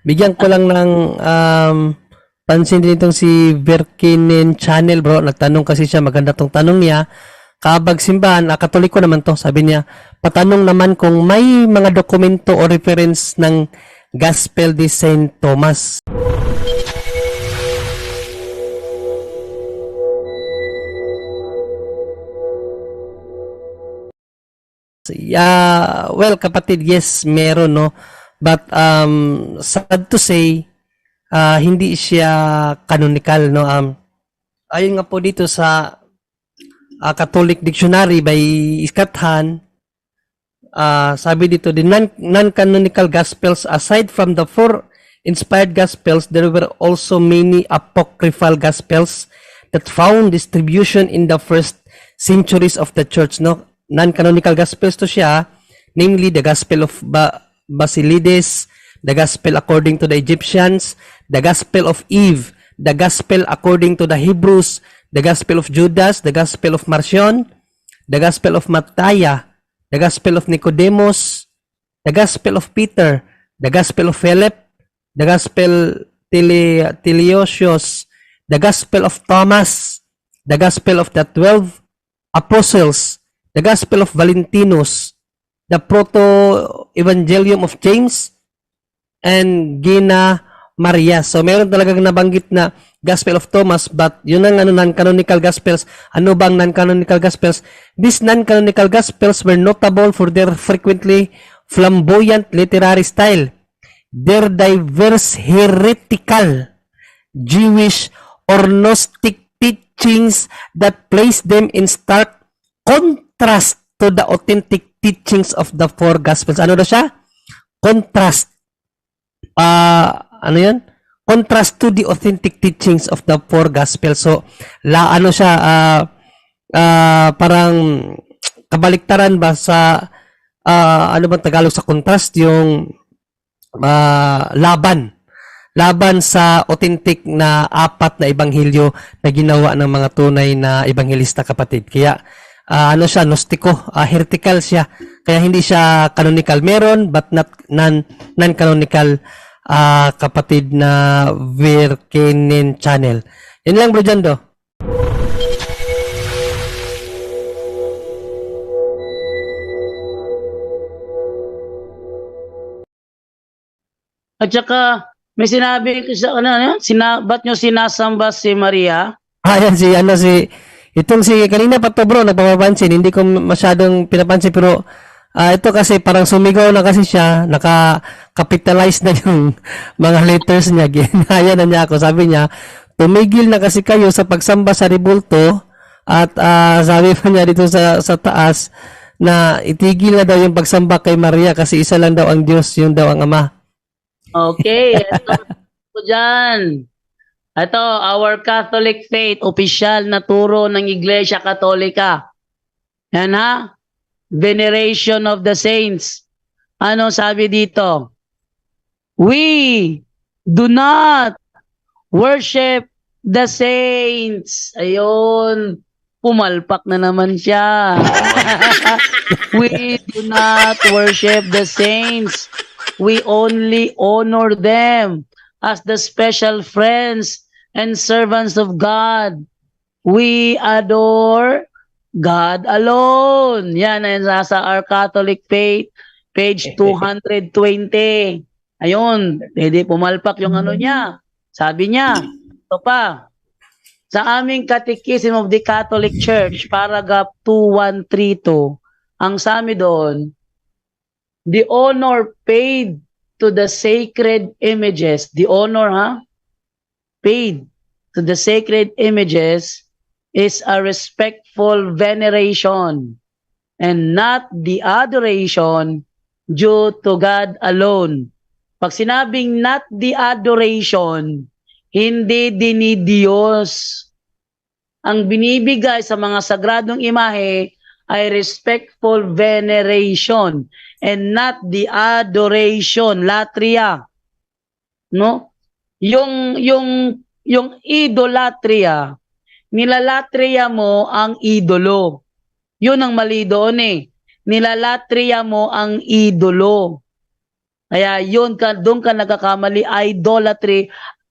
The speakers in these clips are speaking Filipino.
Bigyan ko lang ng pansin din itong si Verkinen Channel, bro. Nagtanong kasi siya, maganda tong tanong niya. Kabag simbahan, Katoliko naman to, sabi niya, patanong naman kung may mga dokumento o reference ng Gospel de Saint Thomas. Well, kapatid, yes, meron, no? But, sad to say, hindi siya canonical, no? Ayon nga po dito sa Catholic Dictionary by Iskathan, sabi dito, the non-canonical Gospels, aside from the four inspired Gospels, there were also many apocryphal Gospels that found distribution in the first centuries of the Church, no? Non-canonical Gospels to siya, namely the Gospel of Basilides, the Gospel according to the Egyptians, the Gospel of Eve, the Gospel according to the Hebrews, the Gospel of Judas, the Gospel of Marcion, the Gospel of Matthias, the Gospel of Nicodemus, the Gospel of Peter, the Gospel of Philip, the Gospel Teleosius, the Gospel of Thomas, the Gospel of the 12 Apostles, the Gospel of Valentinus, the Proto-Evangelium of James, and Gina Maria. So, meron talagang nabanggit na Gospel of Thomas, but yun ang non-canonical Gospels. Ano bang non-canonical Gospels? These non-canonical Gospels were notable for their frequently flamboyant literary style, their diverse heretical, Jewish, or Gnostic teachings that place them in stark contrast to the authentic teachings of the four Gospels. Ano na siya? Contrast. Ano yan? Contrast to the authentic teachings of the four Gospels. So, ano siya, parang kabaliktaran ba sa, ano bang Tagalog sa contrast? Yung laban sa authentic na apat na ebanghilyo na ginawa ng mga tunay na ebanghelista, kapatid. Kaya, ano siya, gnostiko, heretical siya. Kaya hindi siya canonical. Meron, but not non-canonical, kapatid na Verkinen Channel. Yun lang, Bro Jando. At saka, may sinabi sa ba't nyo sinasamba si Maria? Ayan itong si, kanina pa to, bro, nagpapapansin, hindi ko masyadong pinapansin, pero ito kasi parang sumigaw na kasi siya, naka-capitalize na yung mga letters niya, ginaya na niya ako, sabi niya, tumigil na kasi kayo sa pagsamba sa rebulto, at sabi pa niya dito sa taas, na itigil na daw yung pagsamba kay Maria kasi isa lang daw ang Diyos, yung daw ang Ama. Okay, ito dyan. Ito, our Catholic faith, opisyal na turo ng Iglesia Katolika. Yan ha? Veneration of the saints. Ano sabi dito? We do not worship the saints. Ayun, pumalpak na naman siya. We do not worship the saints. We only honor them as the special friends and servants of God. We adore God alone. Yan, nasa our Catholic faith, page 220. Ayun, hindi pumalpak yung ano niya. Sabi niya, ito pa, sa aming Catechism of the Catholic Church, paragraph 2132, ang sabi doon, the honor paid to the sacred images, the honor paid to the sacred images is a respectful veneration and not the adoration due to God alone. Pag sinabing not the adoration, hindi dinidiyos. Ang binibigay sa mga sagradong imahe ay respectful veneration and not the adoration, latria. No? Yung idolatria, nilalatria mo ang idolo. Yun ang mali doon eh. Nilalatria mo ang idolo. Kaya doon ka nagkakamali,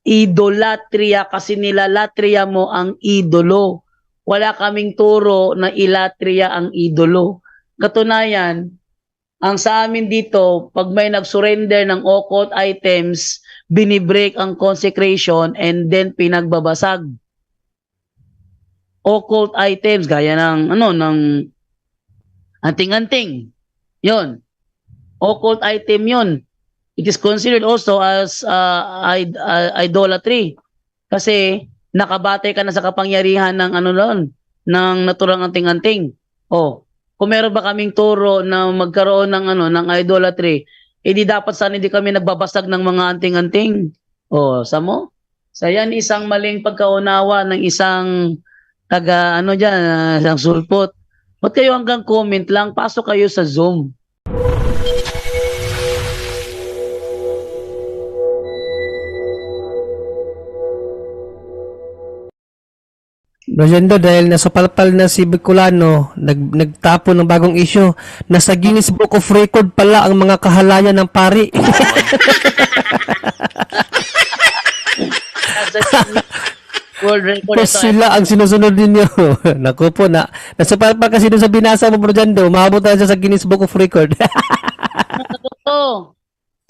idolatria kasi nilalatria mo ang idolo. Wala kaming turo na ilatria ang idolo. Katunayan, ang sa amin dito, pag may nag-surrender ng occult items, binibreak ang consecration and then pinagbabasag. Occult items, gaya ng, ng anting-anting. Yon. Occult item yon. It is considered also as idolatry. Kasi nakabatay ka na sa kapangyarihan ng ng naturang anting-anting. Kung meron ba kaming turo na magkaroon ng idolatry, di dapat sana hindi kami nagbabasag ng mga anting-anting. Samo? So yan isang maling pagkaunawa ng isang isang sulpot. Ba't kayo hanggang comment lang? Pasok kayo sa Zoom. Rosendo, dahil nasupalpal na si Bicolano, nagtapo ng bagong issue, nasa Guinness Book of Record pala ang mga kahalayan ng pari. World record Tapos sila ang sinusunod ninyo. Naku po, nasupalpal kasi doon sa binasa mo, Rosendo, umabot na siya sa Guinness Book of Record.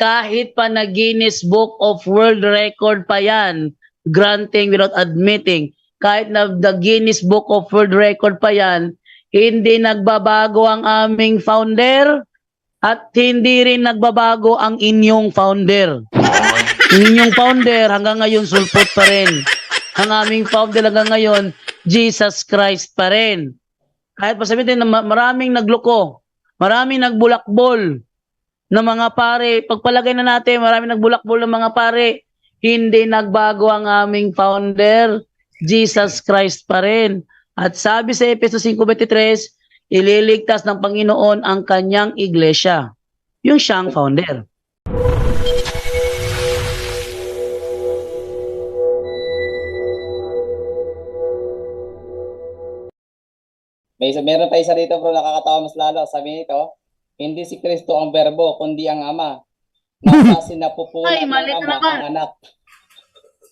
Kahit pa na Guinness Book of World Record pa yan, granting without admitting, kahit na the Guinness Book of World Record pa yan, hindi nagbabago ang aming founder at hindi rin nagbabago ang inyong founder. Inyong founder hanggang ngayon sulpot pa rin. Ang aming founder hanggang ngayon, Jesus Christ pa rin. Kahit pa sabihin na maraming nagloko, maraming nagbulakbol ng mga pare, pagpalagay na natin, maraming nagbulakbol ng mga pare, hindi nagbago ang aming founder, Jesus Christ pa rin. At sabi sa Efeso 5:23, ililigtas ng Panginoon ang kanyang iglesia. Yung siyang founder. Meron pa isa rito bro, nakakatawa mas lalo. Sabi nito, hindi si Kristo ang berbo, kundi ang ama. Nasa sinapupunan ng ama ang anak.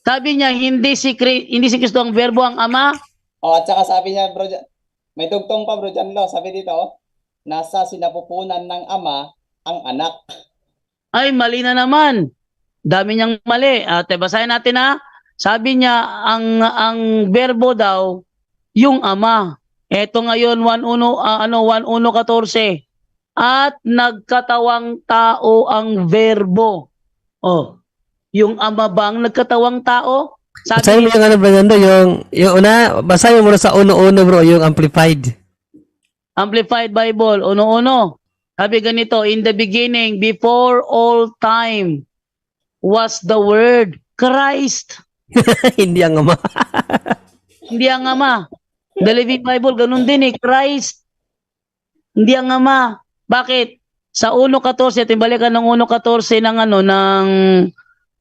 Sabi niya, hindi si Kristo ang verbo ang ama. At saka sabi niya bro, may dugtong pa bro dyan lo. Sabi dito, nasa sinapupunan ng ama ang anak. Ay, mali na naman. Dami niyang mali. Basahin natin ha. Sabi niya, ang verbo daw, yung ama. Eto ngayon, 1:14. At nagkatawang tao ang verbo. Yung ama bang nagkatawang tao? Basahin mo yung Rosendo, yung una, basahin mo muna sa uno-uno bro, yung Amplified. Amplified Bible, uno-uno. Sabi ganito, in the beginning, before all time, was the Word, Christ. Hindi ang ama. Hindi ang ama. The Living Bible, ganun din Christ. Hindi ang ama. Bakit? Sa 1:14, timbalikan ng 1:14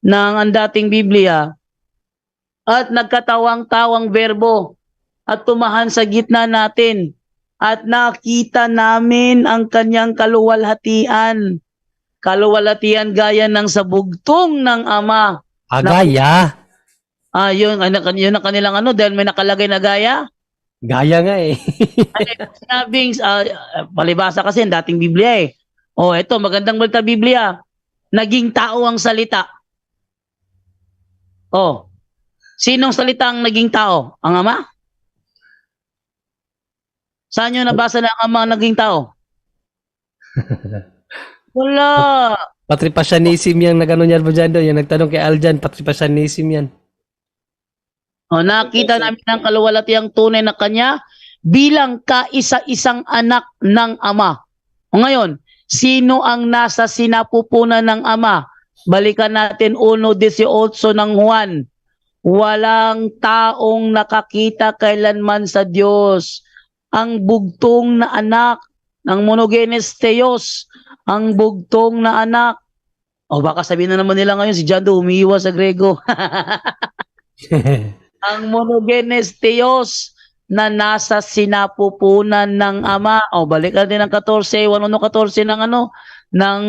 ng ang dating Biblia, at nagkatawang-tawang verbo at tumahan sa gitna natin at nakita namin ang kanyang kaluwalhatian. Kaluwalhatian gaya ng sabugtong ng ama. Gaya. Yun ang kanilang dahil may nakalagay na gaya. Gaya nga eh. Sinabing, palibasa kasi ang dating Biblia ito, magandang balita Biblia. Naging tao ang salita. Sinong salita ang naging tao? Ang ama? Saan nyo nabasa na ang ama naging tao? Wala. Patripasyanism yan, nag-ano niya Rosendo, yung nagtanong kay Aljan, patripasyanism yan. Nakita namin ang kaluwalhatiang tunay na kanya bilang kaisa-isang anak ng ama. Ngayon, sino ang nasa sinapupunan ng ama? Balikan natin 1:18 ng Juan. Walang taong nakakita kailanman sa Diyos. Ang bugtong na anak ng monogenes theos, ang bugtong na anak. Baka sabihin na naman nila ngayon si John Doe umiiwas sa Grego. Ang monogenes theos na nasa sinapupunan ng ama. Balik natin ng 1:14 ng ng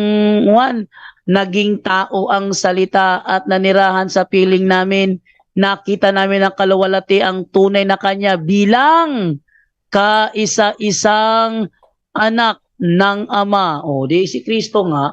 Juan. naging tao ang salita at nanirahan sa piling namin. Nakita namin ang kaluwalhati ang tunay na kanya bilang kaisa-isang anak ng Ama. O, di si Kristo nga,